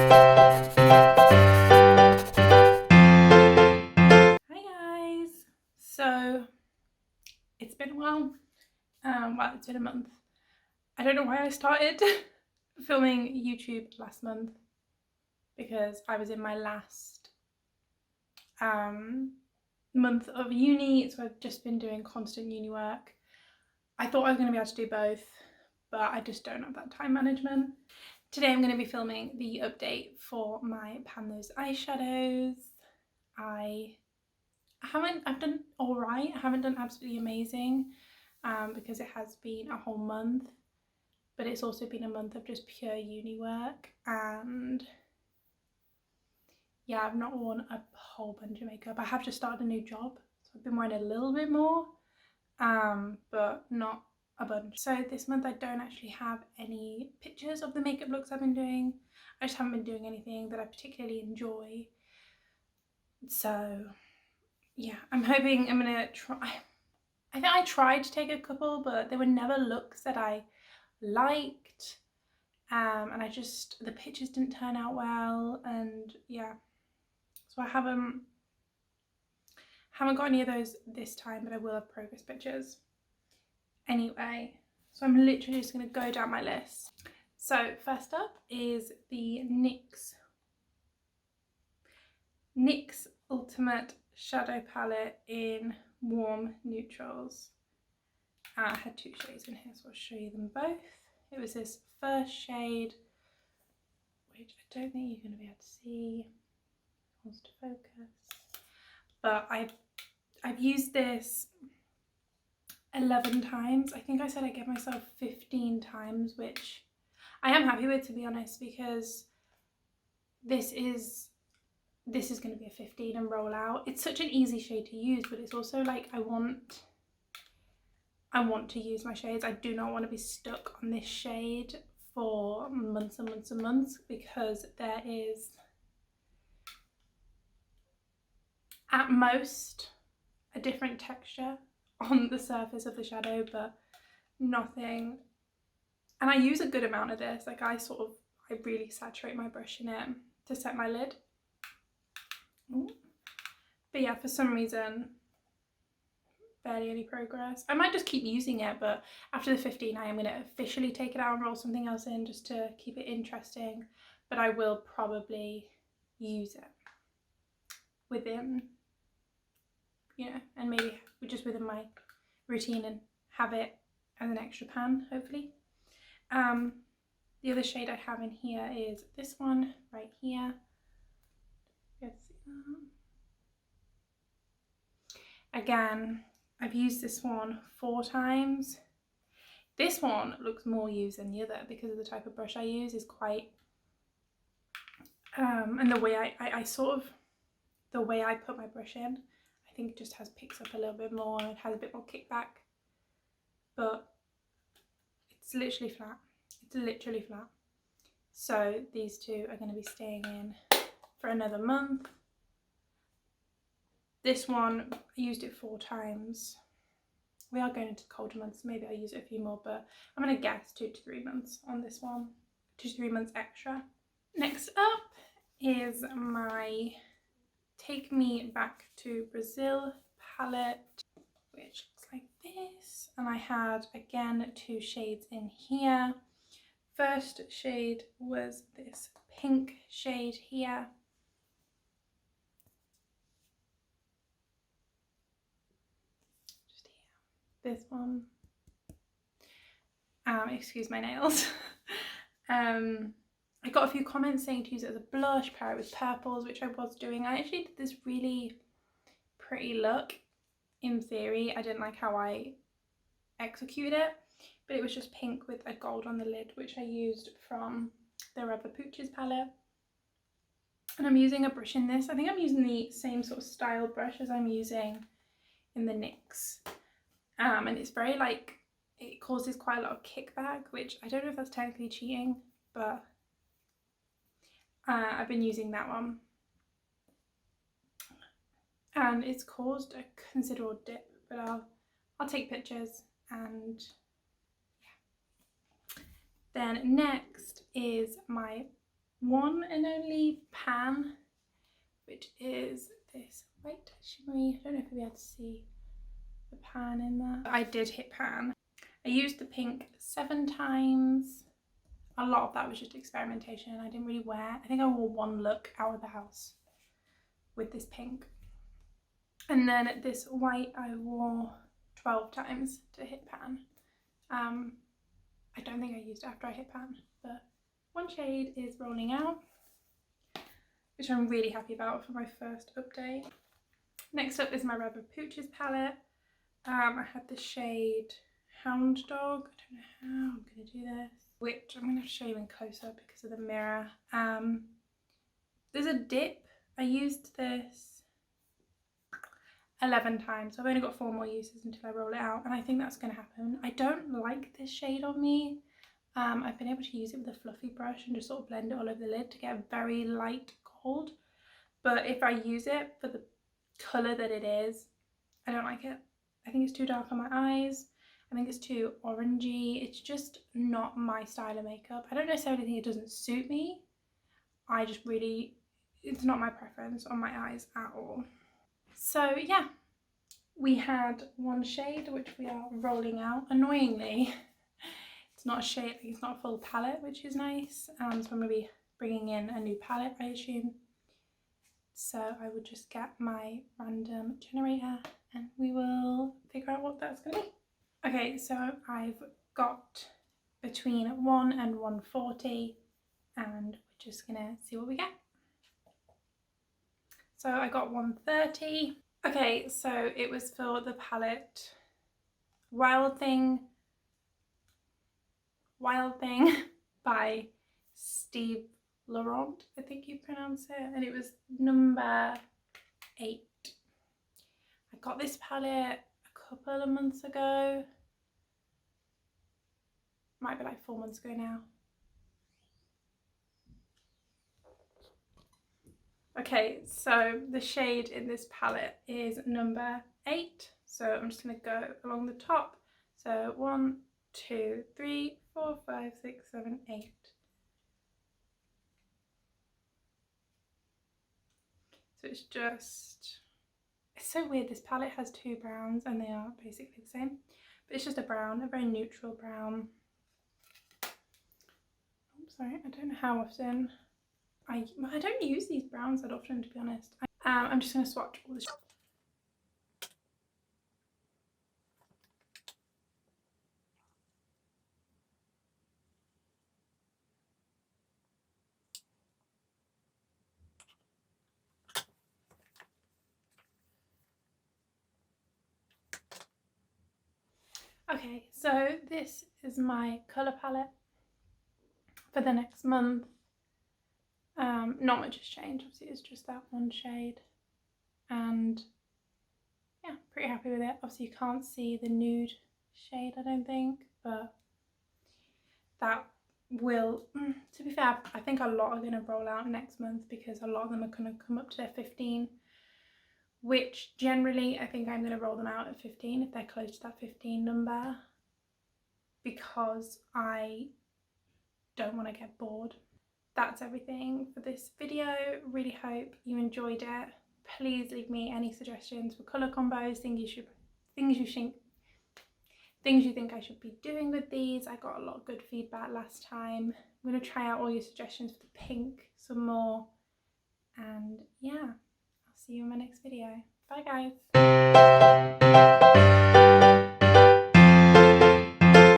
guys, so it's been a while. Well, it's been a month. I don't know why I started filming YouTube last month, because I was in my last month of uni, so I've just been doing constant uni work. I thought I was going to be able to do both, but I just don't have that time management. Today I'm going to be filming the update for my Pan Those eyeshadows. I've done alright. I haven't done absolutely amazing because it has been a whole month, but it's also been a month of just pure uni work, and yeah, I've not worn a whole bunch of makeup. I have just started a new job, so I've been wearing a little bit more, but not a bunch. So this month I don't actually have any pictures of the makeup looks I've been doing. I just haven't been doing anything that I particularly enjoy. So yeah, I'm hoping I'm gonna try. I think I tried to take a couple, but they were never looks that I liked, and the pictures didn't turn out well, and yeah, so I haven't got any of those this time, but I will have progress pictures anyway. So I'm literally just going to go down my list. So first up is the NYX Ultimate Shadow Palette in Warm Neutrals. I had two shades in here, so I'll show you them both. It was this first shade, which I don't think you're going to be able to see. It wants to focus. But I've used this 11 times. I think I said I gave myself 15 times, which I am happy with, to be honest, because this is going to be a 15 and roll out. It's such an easy shade to use, but it's also like I want to use my shades. I do not want to be stuck on this shade for months and months and months, because there is at most a different texture on the surface of the shadow, but nothing. And I use a good amount of this. Like I really saturate my brush in it to set my lid. Ooh. But yeah, for some reason barely any progress. I might just keep using it, but after the 15 I am going to officially take it out and roll something else in just to keep it interesting. But I will probably use it within, and maybe just within my routine and have it as an extra pan, hopefully. The other shade I have in here is this one right here. Again, I've used this one 4 times. This one looks more used than the other because of the type of brush I use is quite, and the way the way I put my brush in, I think it just picks up a little bit more, and it has a bit more kickback, but it's literally flat. It's literally flat. So these two are going to be staying in for another month. This one, I used it 4 times. We are going into colder months, so maybe I'll use it a few more, but I'm going to guess 2 to 3 months on this one. 2 to 3 months extra. Next up is my Take Me Back to Brazil palette, which looks like this. And I had, again, 2 shades in here. First shade was this pink shade here. Just here. This one. Excuse my nails. I got a few comments saying to use it as a blush, pair it with purples, which I was doing. I actually did this really pretty look in theory. I didn't like how I executed it, but it was just pink with a gold on the lid, which I used from the Rubber Pooches palette. And I'm using a brush in this. I think I'm using the same sort of style brush as I'm using in the NYX. And it's very it causes quite a lot of kickback, which I don't know if that's technically cheating, but I've been using that one. And it's caused a considerable dip, but I'll take pictures. And yeah. Then next is my one and only pan, which is this white shimmery. I don't know if you'll be able to see the pan in there. I did hit pan. I used the pink 7 times. A lot of that was just experimentation. I didn't really wear, I think I wore one look out of the house with this pink. And then this white I wore 12 times to hit pan. I don't think I used it after I hit pan, but one shade is rolling out, which I'm really happy about for my first update. Next up is my Rebel Pooches palette. I had the shade Hound Dog. I don't know how I'm going to do this, which I'm going to have to show you in close up because of the mirror. There's a dip. I used this 11 times. So I've only got 4 more uses until I roll it out, and I think that's going to happen. I don't like this shade on me. I've been able to use it with a fluffy brush and just sort of blend it all over the lid to get a very light gold. But if I use it for the colour that it is, I don't like it. I think it's too dark on my eyes. I think it's too orangey. It's just not my style of makeup. I don't necessarily think it doesn't suit me. I just really, it's not my preference on my eyes at all. So yeah, we had one shade which we are rolling out. Annoyingly, it's not a shade, it's not a full palette, which is nice. So I'm going to be bringing in a new palette, I assume. So I will just get my random generator and we will figure out what that's going to be. Okay, so I've got between 1 and 140 and we're just going to see what we get. So I got 130. Okay, so it was for the palette Wild Thing by Steve Laurent, I think you pronounce it, and it was number 8. I got this palette a couple of months ago. Might be like 4 months ago now. Okay, so the shade in this palette is number 8. So I'm just going to go along the top. So 1, 2, 3, 4, 5, 6, 7, 8. So it's just, it's so weird. This palette has 2 browns and they are basically the same. But it's just a brown, a very neutral brown. I'm sorry, I don't know how often. I don't use these browns that often, to be honest. I'm just going to swatch all this. Okay, so this is my colour palette for the next month. Not much has changed, obviously it's just that one shade, and yeah, pretty happy with it. Obviously you can't see the nude shade, I don't think, but that will, to be fair, I think a lot are going to roll out next month because a lot of them are going to come up to their 15, which generally I think I'm going to roll them out at 15 if they're close to that 15 number, because I don't want to get bored. That's everything for this video. Really hope you enjoyed it. Please leave me any suggestions for colour combos, things you think I should be doing with these. I got a lot of good feedback last time. I'm going to try out all your suggestions for the pink some more. And yeah, I'll see you in my next video. Bye guys.